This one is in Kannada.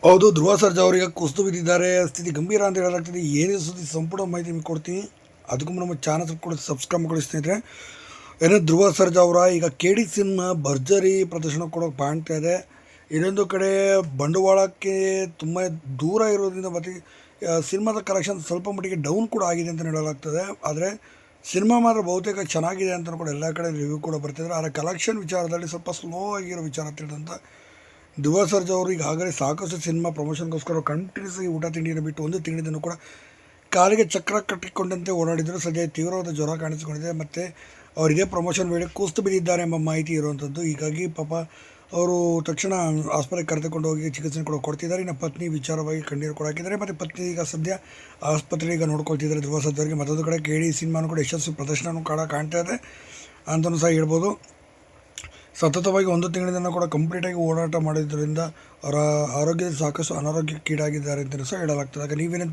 ಹೌದು, ಧ್ರುವ ಸರ್ಜಾ ಅವರಿಗೆ ಕುಸಿದು ಬಿದ್ದಿದ್ದಾರೆ. ಸ್ಥಿತಿ ಗಂಭೀರ ಅಂತ ಹೇಳಲಾಗ್ತದೆ. ಏನೇ ಸುದ್ದಿ ಸಂಪೂರ್ಣ ಮಾಹಿತಿ ನಿಮಗೆ ಕೊಡ್ತೀನಿ. ಅದಕ್ಕೂ ನಮ್ಮ ಚಾನಲ್ ಕೂಡ ಸಬ್ಸ್ಕ್ರೈಬ್ ಮಾಡಿ ಸ್ನೇಹಿತರೆ. ಏನೋ ಧ್ರುವ ಸರ್ಜಾ ಅವರ ಈಗ KD ಸಿನಿಮಾ ಭರ್ಜರಿ ಪ್ರದರ್ಶನ ಕೊಡೋಕೆ ಕಾಣ್ತಾ ಇದೆ. ಇನ್ನೊಂದು ಕಡೆ ಬಂಡವಾಳಕ್ಕೆ ತುಂಬ ದೂರ ಇರೋದ್ರಿಂದ ಮತ್ತು ಸಿನಿಮಾದ ಕಲೆಕ್ಷನ್ ಸ್ವಲ್ಪ ಮಟ್ಟಿಗೆ ಡೌನ್ ಕೂಡ ಆಗಿದೆ ಅಂತ ಹೇಳಲಾಗ್ತದೆ. ಆದರೆ ಸಿನಿಮಾ ಮಾತ್ರ ಬಹುತೇಕ ಚೆನ್ನಾಗಿದೆ ಅಂತ ಕೂಡ ಎಲ್ಲ ಕಡೆ ರಿವ್ಯೂ ಕೂಡ ಬರ್ತಿದ್ದಾರೆ. ಆದರೆ ಕಲೆಕ್ಷನ್ ವಿಚಾರದಲ್ಲಿ ಸ್ವಲ್ಪ ಸ್ಲೋ ಆಗಿರೋ ವಿಚಾರ ತಿಳಿದಂತ ಧ್ರುವ ಸರ್ಜಾ ಅವರು ಈಗಾಗಲೇ ಸಾಕಷ್ಟು ಸಿನಿಮಾ ಪ್ರಮೋಷನ್ಗೋಸ್ಕರ ಕಂಟಿನ್ಯೂಸ್ ಆಗಿ ಊಟ ತಿಂಡಿಯನ್ನು ಬಿಟ್ಟು ಒಂದು ತಿಂಗಳಿಂದಲೂ ಕೂಡ ಕಾಲಿಗೆ ಚಕ್ರ ಕಟ್ಟಿಕೊಂಡಂತೆ ಓಡಾಡಿದರು. ಸದ್ಯ ತೀವ್ರವಾದ ಜ್ವರ ಕಾಣಿಸಿಕೊಂಡಿದೆ ಮತ್ತು ಅವರು ಇದೇ ಪ್ರಮೋಷನ್ ವೇಳೆ ಕುಸಿದು ಬಿದ್ದಿದ್ದಾರೆ ಎಂಬ ಮಾಹಿತಿ ಇರುವಂಥದ್ದು. ಹೀಗಾಗಿ ಪಾಪ ಅವರು ತಕ್ಷಣ ಆಸ್ಪತ್ರೆಗೆ ಕರೆದುಕೊಂಡು ಹೋಗಿ ಚಿಕಿತ್ಸೆ ಕೂಡ ಕೊಡ್ತಿದ್ದಾರೆ. ಇನ್ನು ಪತ್ನಿ ವಿಚಾರವಾಗಿ ಕಣ್ಣೀರು ಕೂಡ ಹಾಕಿದ್ದಾರೆ ಮತ್ತು ಪತ್ನಿ ಈಗ ಸದ್ಯ ಆಸ್ಪತ್ರೆಗೆ ಈಗ ನೋಡ್ಕೊಳ್ತಿದ್ದಾರೆ ಧ್ರುವ ಸರ್ಜಾರಿಗೆ. ಮತ್ತೊಂದು ಕಡೆ KD ಸಿನಿಮಾನು ಕೂಡ ಯಶಸ್ವಿ ಪ್ರದರ್ಶನವೂ ಕಾಣ್ತಾ ಇದೆ ಅಂತಲೂ ಸಹ ಹೇಳ್ಬೋದು. ಸತತವಾಗಿ ಒಂದು ತಿಂಗಳಿಂದ ಕೂಡ ಕಂಪ್ಲೀಟಾಗಿ ಓಡಾಟ ಮಾಡಿದ್ದರಿಂದ ಅವರ ಆರೋಗ್ಯದ ಸಾಕಷ್ಟು ಅನಾರೋಗ್ಯಕ್ಕೀಡಾಗಿದ್ದಾರೆ ಅಂತಲೂ ಸಹ ಹೇಳಲಾಗ್ತದೆ. ಆಗ ನೀವೇನು